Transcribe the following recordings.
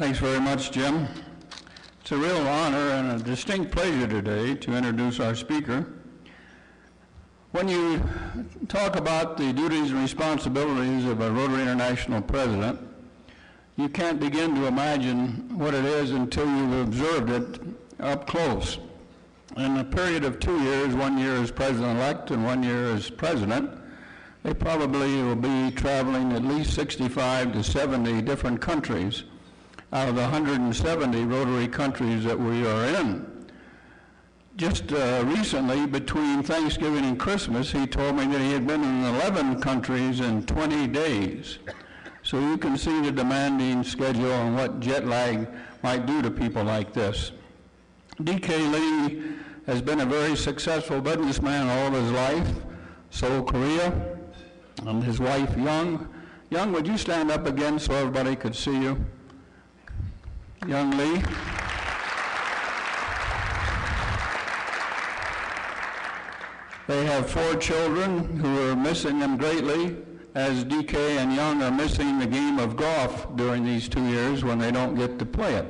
Thanks very much, Jim. It's a real honor and a distinct pleasure today to introduce our speaker. When you talk about the duties and responsibilities of a Rotary International president, you can't begin to imagine what it is until you've observed it up close. In a period of 2 years, 1 year as president-elect and 1 year as president, they probably will be traveling at least 65 to 70 different countries out of the 170 Rotary countries that we are in. Just recently, between Thanksgiving and Christmas, he told me that he had been in 11 countries in 20 days. So you can see the demanding schedule and what jet lag might do to people like this. D.K. Lee has been a very successful businessman all of his life, Seoul, Korea, and his wife, Young. Young, would you stand up again so everybody could see you? Young Lee. They have 4 children who are missing them greatly, as DK and Young are missing the game of golf during these 2 years when they don't get to play it.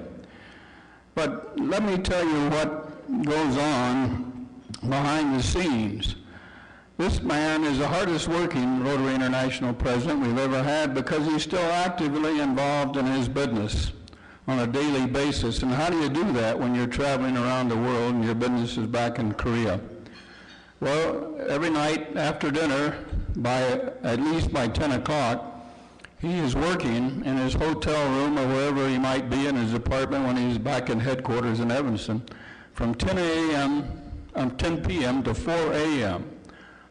But let me tell you what goes on behind the scenes. This man is the hardest working Rotary International president we've ever had because he's still actively involved in his business on a daily basis. And how do you do that when you're traveling around the world and your business is back in Korea? Well, every night after dinner, at least by 10 o'clock, he is working in his hotel room or wherever he might be in his apartment when he's back in headquarters in Evanston from 10 p.m. to 4 a.m.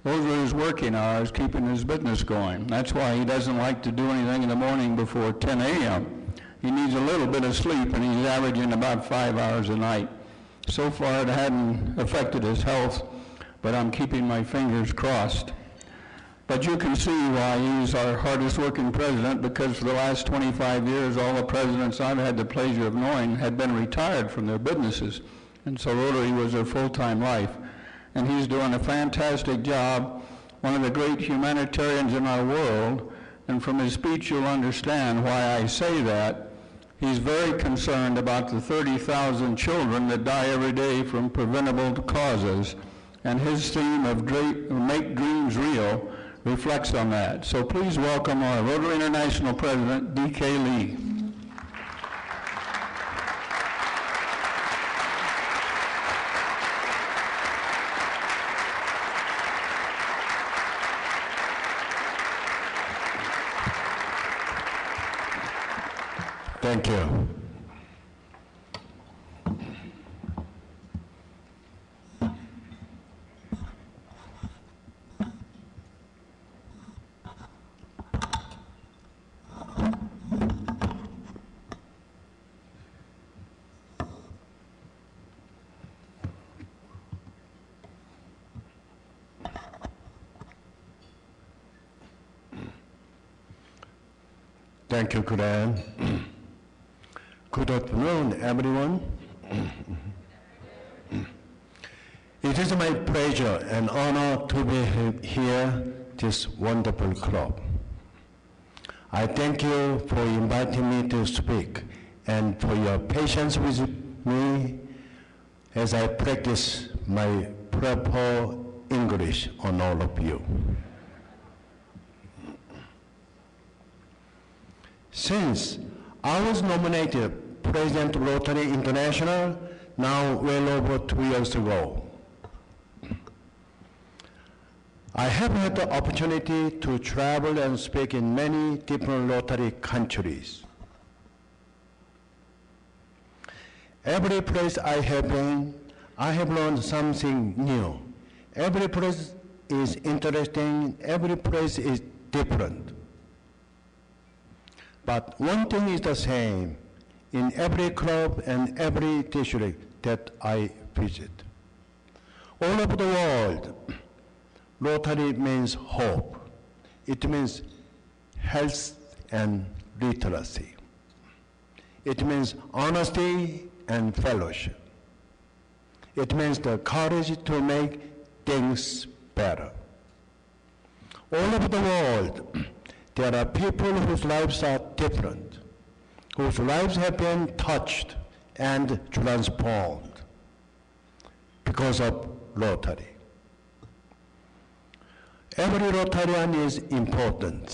Those are his working hours, keeping his business going. That's why he doesn't like to do anything in the morning before 10 a.m. He needs a little bit of sleep, and he's averaging about 5 hours a night. So far, it hadn't affected his health, but I'm keeping my fingers crossed. But you can see why he's our hardest working president, because for the last 25 years, all the presidents I've had the pleasure of knowing had been retired from their businesses. And so Rotary was their full-time life. And he's doing a fantastic job, one of the great humanitarians in our world. And from his speech, you'll understand why I say that. He's very concerned about the 30,000 children that die every day from preventable causes. And his theme of Make Dreams Real reflects on that. So please welcome our Rotary International President, D.K. Lee. Thank you. Thank you, Glenn. Good afternoon, everyone. It is my pleasure and honor to be here, this wonderful club. I thank you for inviting me to speak and for your patience with me as I practice my proper English on all of you. Since I was nominated President of Rotary International now well over 2 years ago, I have had the opportunity to travel and speak in many different Rotary countries. Every place I have been, I have learned something new. Every place is interesting, every place is different. But one thing is the same in every club and every district that I visit. All over the world, Rotary means hope. It means health and literacy. It means honesty and fellowship. It means the courage to make things better. All over the world, there are people whose lives are different, whose lives have been touched and transformed because of Rotary. Every Rotarian is important.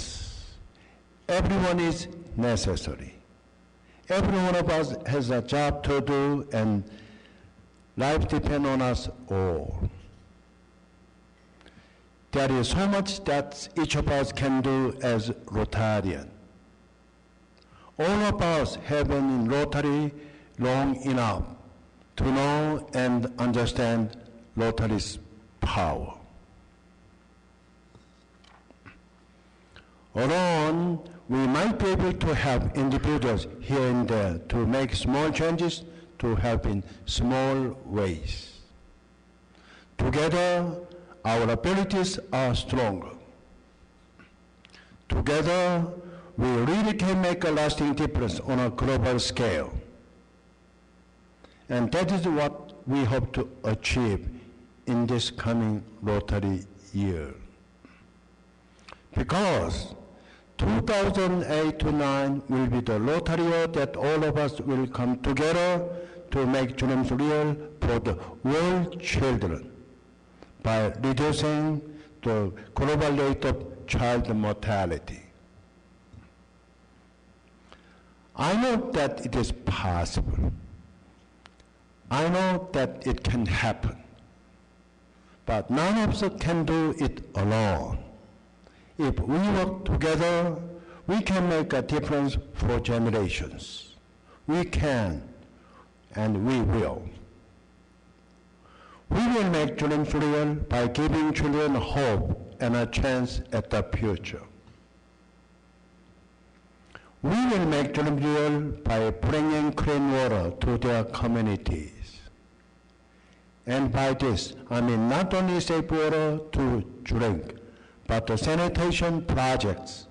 Everyone is necessary. Every one of us has a job to do, and life depends on us all. There is so much that each of us can do as Rotarian. All of us have been in Rotary long enough to know and understand Rotary's power. Alone, we might be able to help individuals here and there to make small changes to help in small ways. Together, our abilities are stronger. Together, we really can make a lasting difference on a global scale. And that is what we hope to achieve in this coming Rotary year. Because 2008-9 will be the Rotary year that all of us will come together to make dreams real for the world children by reducing the global rate of child mortality. I know that it is possible. I know that it can happen. But none of us can do it alone. If we work together, we can make a difference for generations. We can, and we will. We will make dreams real by giving children hope and a chance at the future. We will make dreams real by bringing clean water to their communities. And by this, I mean not only safe water to drink, but the sanitation projects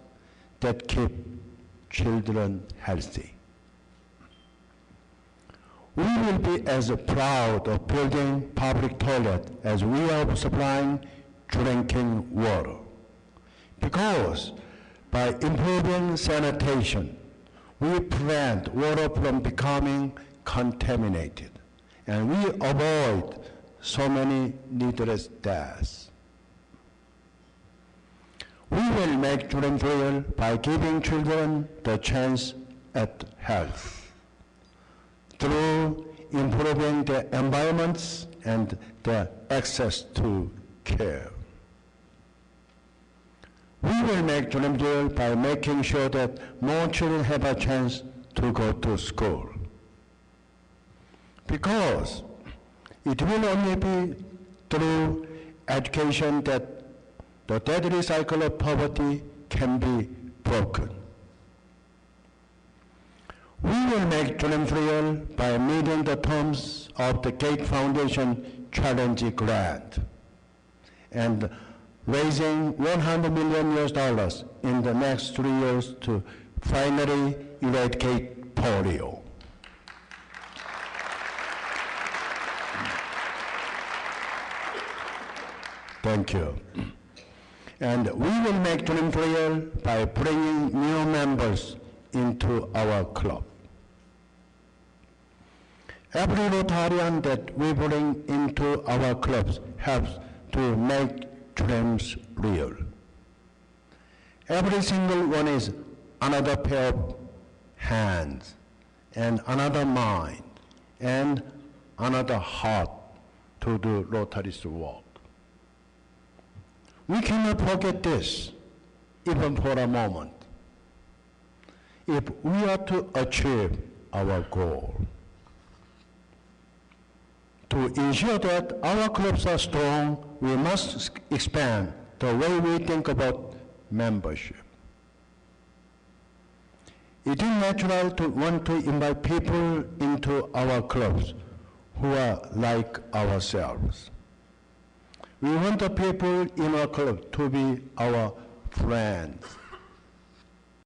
that keep children healthy. We will be as proud of building public toilets as we are of supplying drinking water. Because by improving sanitation, we prevent water from becoming contaminated, and we avoid so many needless deaths. We will make children real by giving children the chance at health through improving their environments and their access to care. We will make children real by making sure that more children have a chance to go to school. Because it will only be through education that the deadly cycle of poverty can be broken. We will make children real by meeting the terms of the Gates Foundation Challenge Grant and raising $100 million in the next 3 years to finally eradicate polio. Thank you. And we will make dreams real by bringing new members into our club. Every Rotarian that we bring into our clubs helps to make dreams real. Every single one is another pair of hands, and another mind, and another heart to do Rotary's work. We cannot forget this, even for a moment, if we are to achieve our goal. To ensure that our clubs are strong, we must expand the way we think about membership. It is natural to want to invite people into our clubs who are like ourselves. We want the people in our club to be our friends.